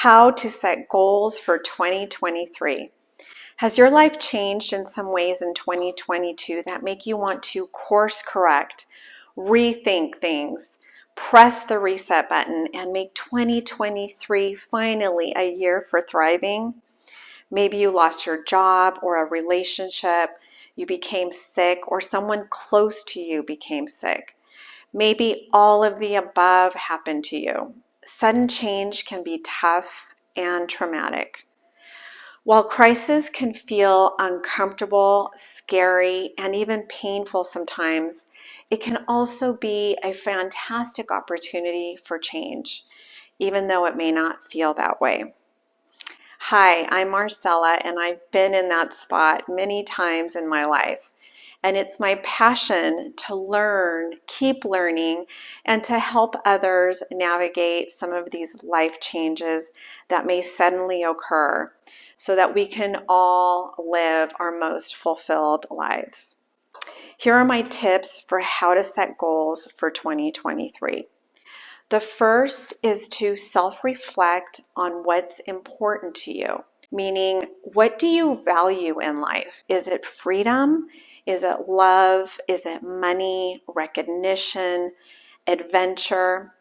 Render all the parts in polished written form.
How to set goals for 2023. Has your life changed in some ways in 2022 that make you want to course correct, rethink things, press the reset button, and make 2023 finally a year for thriving? Maybe you lost your job or a relationship, you became sick, or someone close to you became sick. Maybe all of the above happened to you. Sudden change can be tough and traumatic. While crisis can feel uncomfortable, scary, and even painful sometimes, it can also be a fantastic opportunity for change, even though it may not feel that way. Hi, I'm Marcella, and I've been in that spot many times in my life. And it's my passion to learn, keep learning, and to help others navigate some of these life changes that may suddenly occur so that we can all live our most fulfilled lives. Here are my tips for how to set goals for 2023. The first is to self-reflect on what's important to you, meaning what do you value in life? Is it freedom? Is it love? Is it money, recognition, adventure?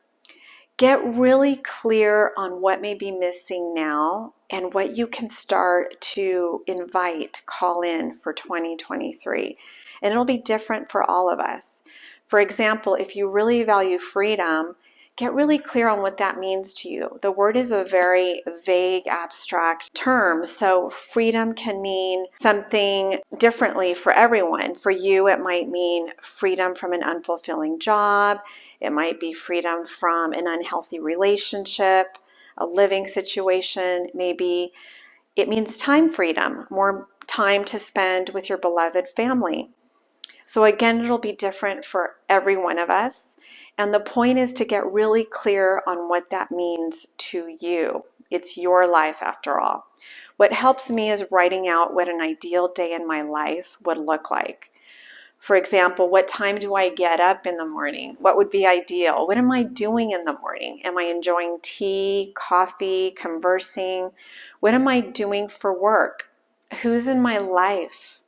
Get really clear on what may be missing now and what you can start to invite, call in for 2023. And it'll be different for all of us. For example, if you really value freedom, get really clear on what that means to you. The word is a very vague, abstract term, so freedom can mean something differently for everyone. For you, it might mean freedom from an unfulfilling job. It might be freedom from an unhealthy relationship, a living situation. Maybe it means time freedom, more time to spend with your beloved family. So again, it'll be different for every one of us. And the point is to get really clear on what that means to you. It's your life after all. What helps me is writing out what an ideal day in my life would look like. For example, what time do I get up in the morning? What would be ideal? What am I doing in the morning? Am I enjoying tea, coffee, conversing? What am I doing for work? Who's in my life?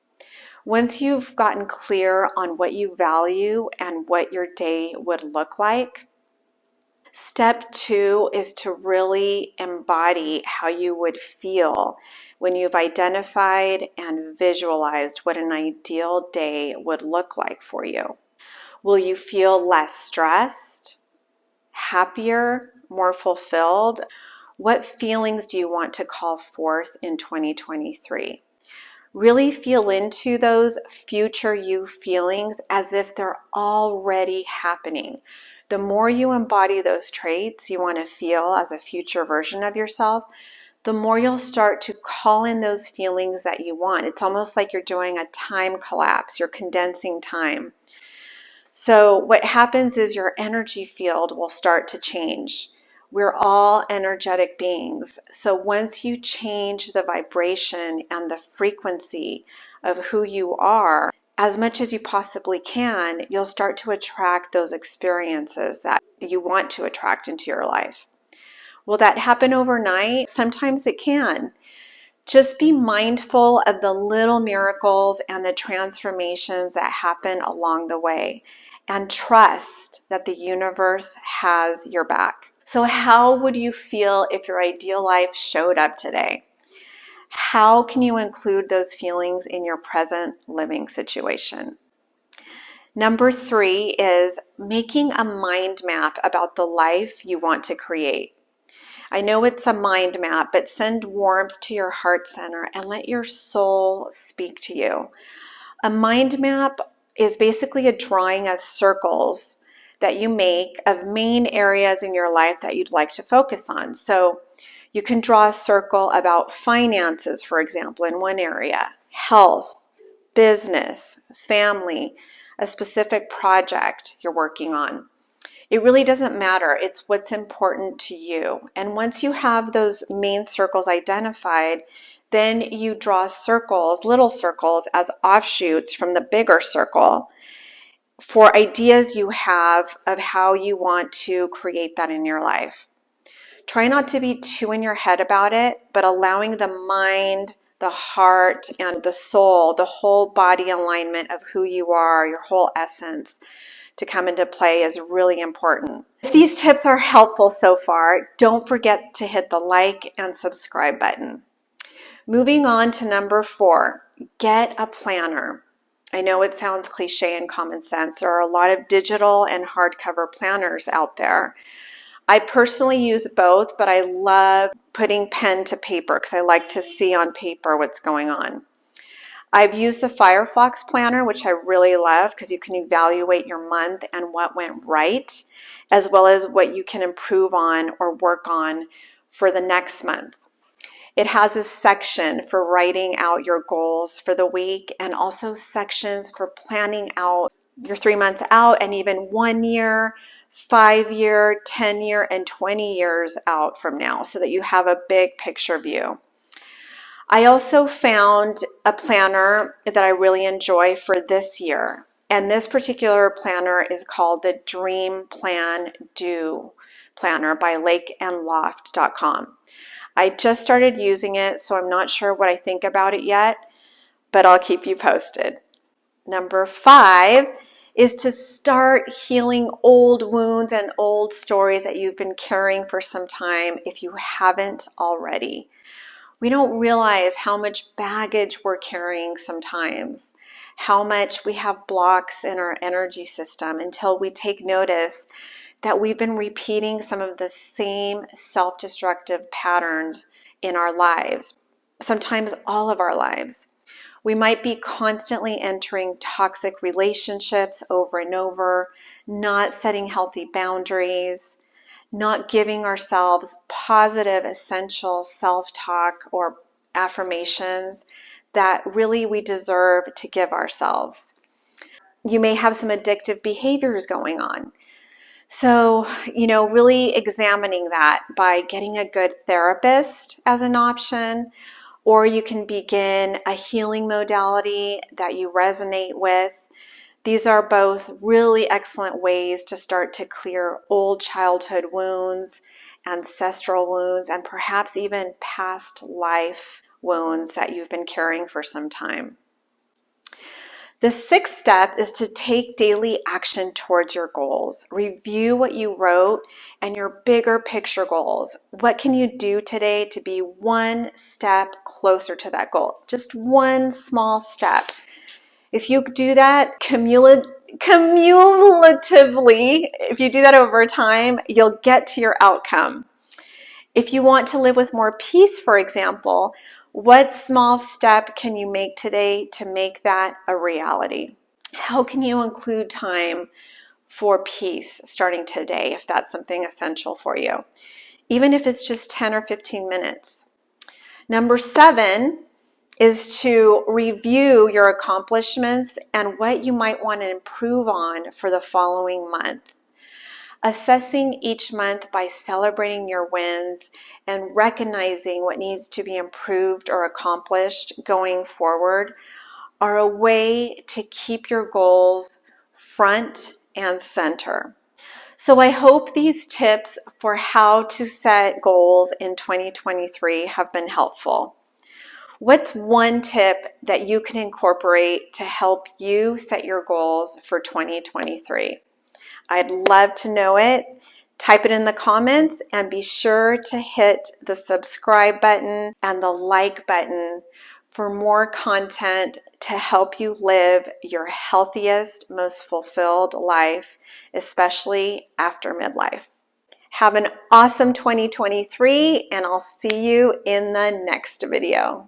Once you've gotten clear on what you value and what your day would look like, step 2 is to really embody how you would feel when you've identified and visualized what an ideal day would look like for you. Will you feel less stressed, happier, more fulfilled? What feelings do you want to call forth in 2023? Really feel into those future you feelings as if they're already happening. The more you embody those traits you want to feel as a future version of yourself, the more you'll start to call in those feelings that you want. It's almost like you're doing a time collapse. You're condensing time. So what happens is your energy field will start to change. We're all energetic beings. So once you change the vibration and the frequency of who you are, as much as you possibly can, you'll start to attract those experiences that you want to attract into your life. Will that happen overnight? Sometimes it can. Just be mindful of the little miracles and the transformations that happen along the way, and trust that the universe has your back. So how would you feel if your ideal life showed up today? How can you include those feelings in your present living situation? Number 3 is making a mind map about the life you want to create. I know it's a mind map, but send warmth to your heart center and let your soul speak to you. A mind map is basically a drawing of circles that you make of main areas in your life that you'd like to focus on. So you can draw a circle about finances, for example, in one area, health, business, family, a specific project you're working on. It really doesn't matter. It's what's important to you. And once you have those main circles identified, then you draw circles, little circles, as offshoots from the bigger circle for ideas you have of how you want to create that in your life. Try not to be too in your head about it, but allowing the mind, the heart, and the soul, the whole body alignment of who you are, your whole essence, to come into play is really important. If these tips are helpful so far, don't forget to hit the like and subscribe button. Moving on to number 4, get a planner. I know it sounds cliche and common sense. There are a lot of digital and hardcover planners out there. I personally use both, but I love putting pen to paper because I like to see on paper what's going on. I've used the Firefox planner, which I really love because you can evaluate your month and what went right, as well as what you can improve on or work on for the next month. It has a section for writing out your goals for the week and also sections for planning out your 3 months out and even 1 year, 5 year, 10 year, and 20 years out from now so that you have a big picture view. I also found a planner that I really enjoy for this year. And this particular planner is called the Dream Plan Do Planner by lakeandloft.com. I just started using it, so I'm not sure what I think about it yet, but I'll keep you posted. Number 5 is to start healing old wounds and old stories that you've been carrying for some time if you haven't already. We don't realize how much baggage we're carrying sometimes, how much we have blocks in our energy system until we take notice that we've been repeating some of the same self-destructive patterns in our lives, sometimes all of our lives. We might be constantly entering toxic relationships over and over, not setting healthy boundaries, not giving ourselves positive, essential self-talk or affirmations that really we deserve to give ourselves. You may have some addictive behaviors going on. So, really examining that by getting a good therapist as an option, or you can begin a healing modality that you resonate with. These are both really excellent ways to start to clear old childhood wounds, ancestral wounds, and perhaps even past life wounds that you've been carrying for some time. The 6th step is to take daily action towards your goals. Review what you wrote and your bigger picture goals. What can you do today to be 1 step closer to that goal? Just 1 small step. If you do that cumulatively, if you do that over time, you'll get to your outcome. If you want to live with more peace, for example, what small step can you make today to make that a reality? How can you include time for peace starting today if that's something essential for you? Even if it's just 10 or 15 minutes. Number 7 is to review your accomplishments and what you might want to improve on for the following month. Assessing each month by celebrating your wins and recognizing what needs to be improved or accomplished going forward are a way to keep your goals front and center. So I hope these tips for how to set goals in 2023 have been helpful. What's one tip that you can incorporate to help you set your goals for 2023? I'd love to know it. Type it in the comments and be sure to hit the subscribe button and the like button for more content to help you live your healthiest, most fulfilled life, especially after midlife. Have an awesome 2023, and I'll see you in the next video.